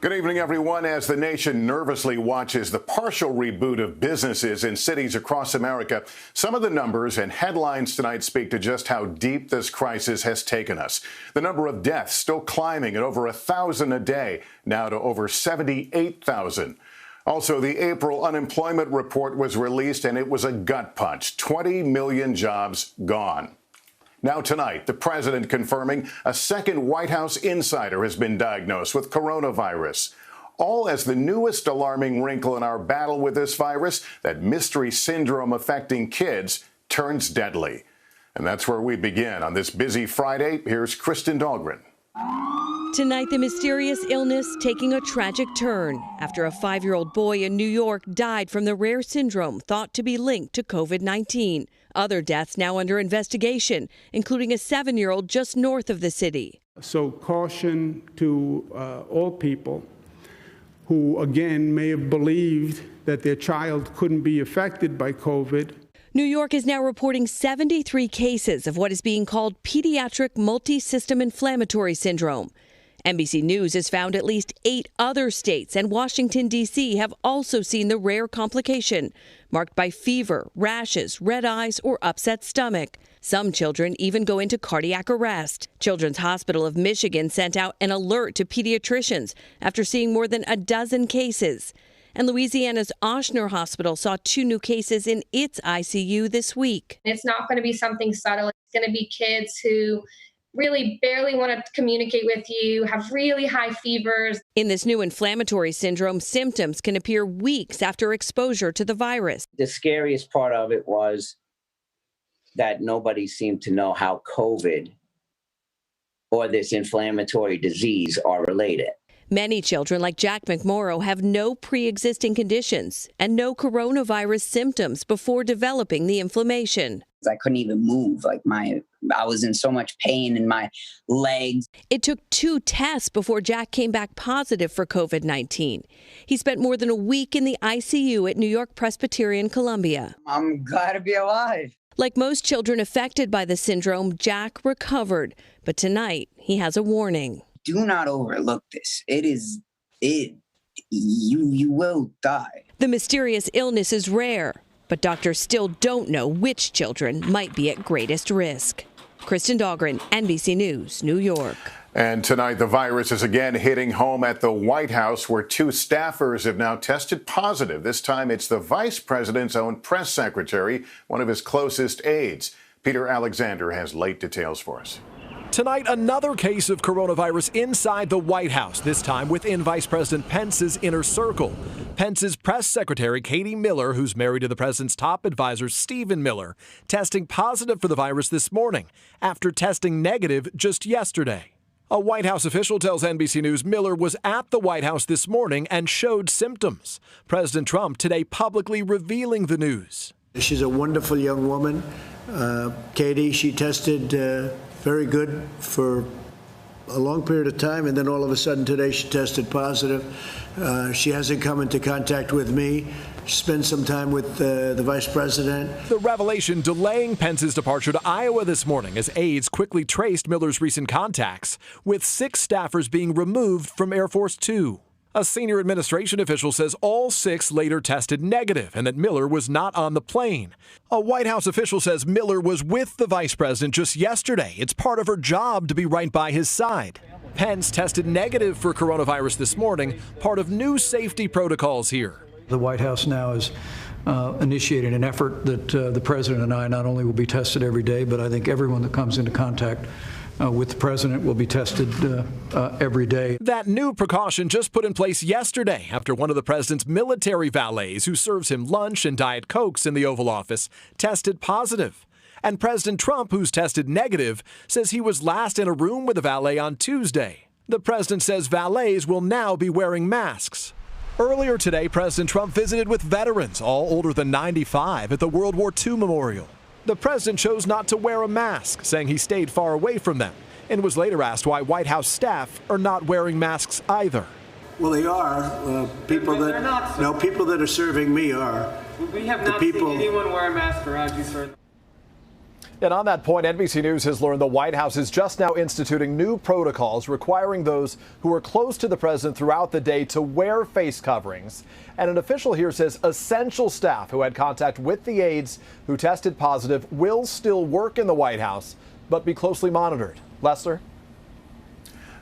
Good evening, everyone. As the nation nervously watches the partial reboot of businesses in cities across America, some of the numbers and headlines tonight speak to just how deep this crisis has taken us. The number of deaths still climbing at over 1,000 a day, now to over 78,000. Also, the April unemployment report was released, and it was a gut punch. 20 million jobs gone. Now tonight, the president confirming a second White House insider has been diagnosed with coronavirus. All as the newest alarming wrinkle in our battle with this virus, that mystery syndrome affecting kids, turns deadly. And that's where we begin on this busy Friday. Here's Kristen Dahlgren. Tonight, the mysterious illness taking a tragic turn after a 5-year-old boy in New York died from the rare syndrome thought to be linked to COVID-19. Other deaths now under investigation, including a 7-year-old just north of the city. So caution to all people who, again, may have believed that their child couldn't be affected by COVID. New York is now reporting 73 cases of what is being called pediatric multisystem inflammatory syndrome. NBC News has found at least 8 other states, and Washington, D.C. have also seen the rare complication, marked by fever, rashes, red eyes, or upset stomach. Some children even go into cardiac arrest. Children's Hospital of Michigan sent out an alert to pediatricians after seeing more than a dozen cases. And Louisiana's Ochsner Hospital saw 2 new cases in its ICU this week. It's not going to be something subtle. It's going to be kids who really barely want to communicate with you, have really high fevers. In this new inflammatory syndrome, symptoms can appear weeks after exposure to the virus. The scariest part of it was that nobody seemed to know how COVID or this inflammatory disease are related. Many children, like Jack McMorrow, have no pre-existing conditions and no coronavirus symptoms before developing the inflammation. I couldn't even move. I was in so much pain in my legs. It took 2 tests before Jack came back positive for COVID-19. He spent more than a week in the ICU at New York Presbyterian Columbia. I'm glad to be alive. Like most children affected by the syndrome, Jack recovered. But tonight, he has a warning. Do not overlook this. You will die. The mysterious illness is rare, but doctors still don't know which children might be at greatest risk. Kristen Dahlgren, NBC News, New York. And tonight, the virus is again hitting home at the White House, where 2 staffers have now tested positive. This time, it's the vice president's own press secretary, one of his closest aides. Peter Alexander has late details for us. Tonight, another case of coronavirus inside the White House, this time within Vice President Pence's inner circle. Pence's press secretary, Katie Miller, who's married to the president's top advisor, Stephen Miller, testing positive for the virus this morning after testing negative just yesterday. A White House official tells NBC News Miller was at the White House this morning and showed symptoms. President Trump today publicly revealing the news. She's a wonderful young woman. Katie, she tested very good for a long period of time, and then all of a sudden today she tested positive. She hasn't come into contact with me. She spent some time with the vice president. The revelation delaying Pence's departure to Iowa this morning as aides quickly traced Miller's recent contacts, with 6 staffers being removed from Air Force 2. A senior administration official says all 6 later tested negative and that Miller was not on the plane. A White House official says Miller was with the vice president just yesterday. It's part of her job to be right by his side. Pence tested negative for coronavirus this morning, part of new safety protocols here. The White House now has initiated an effort that the president and I not only will be tested every day, but I think everyone that comes into contact with the president will be tested every day. That new precaution just put in place yesterday after one of the president's military valets, who serves him lunch and Diet Cokes in the Oval Office, tested positive. And President Trump, who's tested negative, says he was last in a room with a valet on Tuesday. The president says valets will now be wearing masks. Earlier today, President Trump visited with veterans, all older than 95, at the World War II Memorial. The president chose not to wear a mask, saying he stayed far away from them, and was later asked why White House staff are not wearing masks either. Well, they are. People that are serving me are. We have not seen anyone wear a mask around you, sir. And on that point, NBC News has learned the White House is just now instituting new protocols requiring those who are close to the president throughout the day to wear face coverings. And an official here says essential staff who had contact with the aides who tested positive will still work in the White House, but be closely monitored. Lester?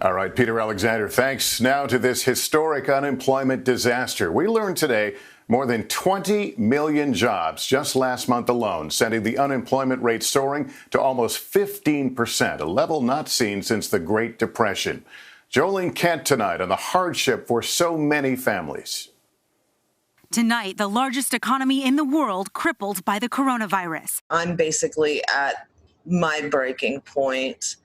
All right, Peter Alexander, thanks. Now to this historic unemployment disaster. We learned today more than 20 million jobs just last month alone, sending the unemployment rate soaring to almost 15%, a level not seen since the Great Depression. Jolene Kent tonight on the hardship for so many families. Tonight, the largest economy in the world crippled by the coronavirus. I'm basically at my breaking point.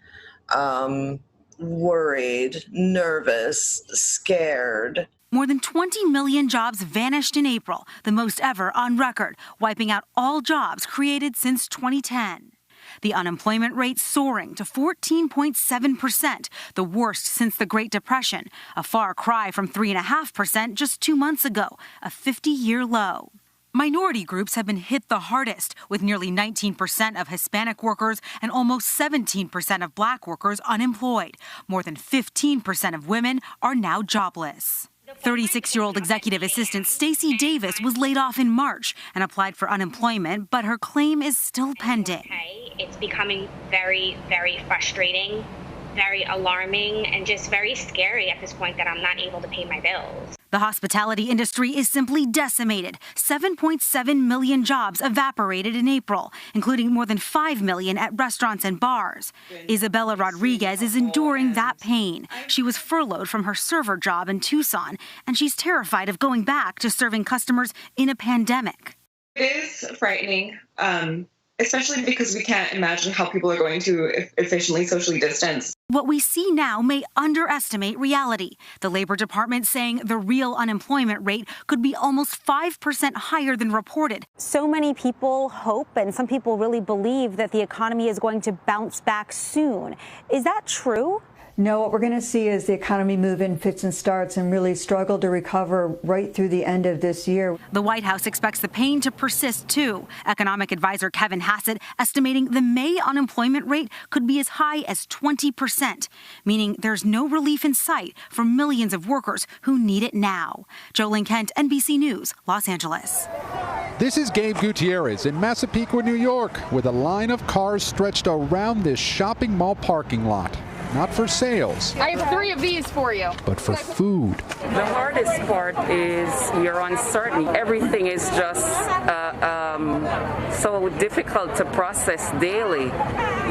Worried, nervous, scared. More than 20 million jobs vanished in April, the most ever on record, wiping out all jobs created since 2010. The unemployment rate soaring to 14.7%, the worst since the Great Depression, a far cry from 3.5% just 2 months ago, a 50-year low. Minority groups have been hit the hardest, with nearly 19% of Hispanic workers and almost 17% of Black workers unemployed. More than 15% of women are now jobless. 36-year-old executive assistant Stacey Davis was laid off in March and applied for unemployment, but her claim is still pending. It's becoming very, very frustrating, very alarming, and just very scary at this point that I'm not able to pay my bills. The hospitality industry is simply decimated. 7.7 million jobs evaporated in April, including more than 5 million at restaurants and bars. Isabella Rodriguez is enduring that pain. She was furloughed from her server job in Tucson, and she's terrified of going back to serving customers in a pandemic. It is frightening, especially because we can't imagine how people are going to efficiently socially distance. What we see now may underestimate reality. The Labor Department saying the real unemployment rate could be almost 5% higher than reported. So many people hope, and some people really believe, that the economy is going to bounce back soon. Is that true? No, what we're going to see is the economy move in fits and starts and really struggle to recover right through the end of this year. The White House expects the pain to persist, too. Economic advisor Kevin Hassett estimating the May unemployment rate could be as high as 20%, meaning there's no relief in sight for millions of workers who need it now. Jolene Kent, NBC News, Los Angeles. This is Gabe Gutierrez in Massapequa, New York, with a line of cars stretched around this shopping mall parking lot. Not for sales. I have 3 of these for you. But for food. The hardest part is you're uncertain. Everything is just so difficult to process daily.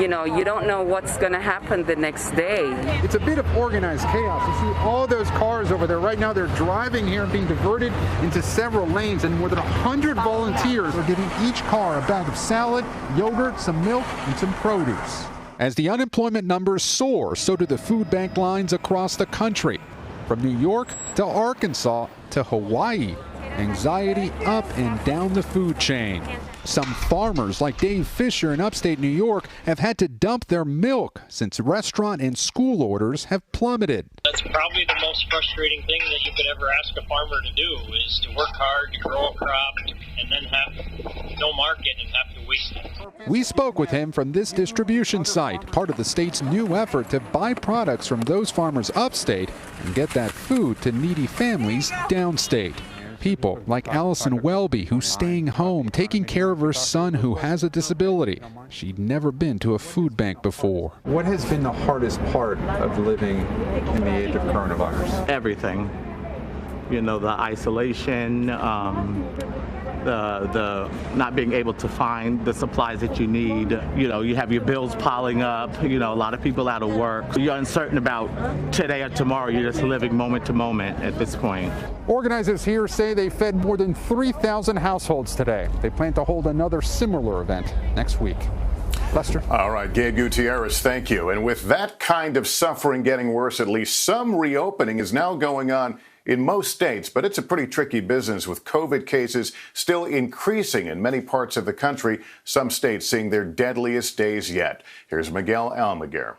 You know, you don't know what's going to happen the next day. It's a bit of organized chaos. You see all those cars over there right now. They're driving here and being diverted into several lanes, and more than 100 volunteers are giving each car a bag of salad, yogurt, some milk, and some produce. As the unemployment numbers soar, so do the food bank lines across the country. From New York to Arkansas to Hawaii, anxiety up and down the food chain. Some farmers, like Dave Fisher in upstate New York, have had to dump their milk since restaurant and school orders have plummeted. That's probably the most frustrating thing that you could ever ask a farmer to do, is to work hard, to grow a crop, and then have no market and have to waste it. We spoke with him from this distribution site, part of the state's new effort to buy products from those farmers upstate and get that food to needy families downstate. People like Allison Welby, who's staying home, taking care of her son who has a disability. She'd never been to a food bank before. What has been the hardest part of living in the age of coronavirus? Everything. You know, the isolation, the not being able to find the supplies that you need. You know, you have your bills piling up, you know, a lot of people out of work. You're uncertain about today or tomorrow. You're just living moment to moment at this point. Organizers here say they fed more than 3,000 households today. They plan to hold another similar event next week. Lester. All right, Gabe Gutierrez, thank you. And with that kind of suffering getting worse, at least some reopening is now going on in most states, but it's a pretty tricky business with COVID cases still increasing in many parts of the country, some states seeing their deadliest days yet. Here's Miguel Almaguer.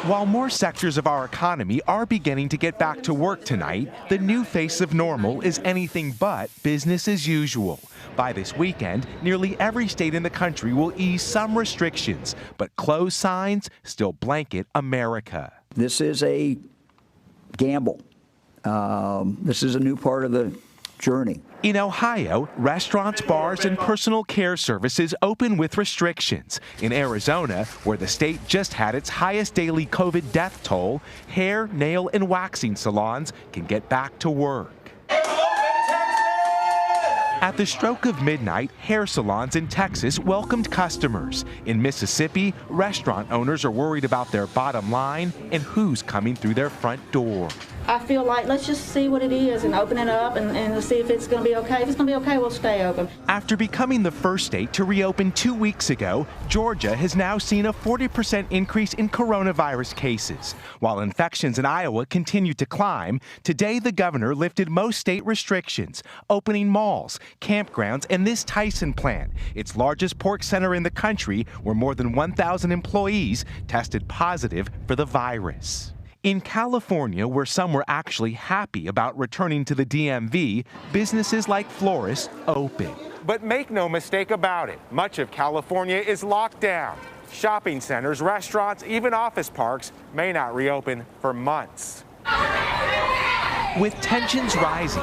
While more sectors of our economy are beginning to get back to work tonight, the new face of normal is anything but business as usual. By this weekend, nearly every state in the country will ease some restrictions, but closed signs still blanket America. This is a gamble. This is a new part of the journey. In Ohio, restaurants, bars, and personal care services open with restrictions. In Arizona, where the state just had its highest daily COVID death toll, hair, nail, and waxing salons can get back to work. At the stroke of midnight, hair salons in Texas welcomed customers. In Mississippi, restaurant owners are worried about their bottom line and who's coming through their front door. I feel like let's just see what it is and open it up and see if it's going to be okay. If it's going to be okay, we'll stay open. After becoming the first state to reopen 2 weeks ago, Georgia has now seen a 40% increase in coronavirus cases. While infections in Iowa continue to climb, today the governor lifted most state restrictions, opening malls, campgrounds, and this Tyson plant, its largest pork center in the country, where more than 1,000 employees tested positive for the virus. In California, where some were actually happy about returning to the DMV, businesses like florists open. But make no mistake about it, much of California is locked down. Shopping centers, restaurants, even office parks may not reopen for months. With tensions rising,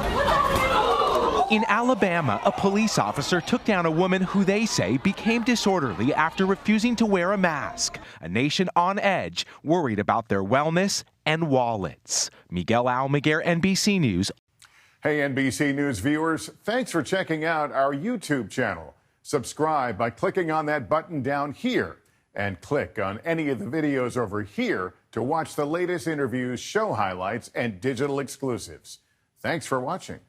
in Alabama, a police officer took down a woman who they say became disorderly after refusing to wear a mask. A nation on edge, worried about their wellness and wallets. Miguel Almaguer, NBC News. Hey, NBC News viewers, thanks for checking out our YouTube channel. Subscribe by clicking on that button down here and click on any of the videos over here to watch the latest interviews, show highlights, and digital exclusives. Thanks for watching.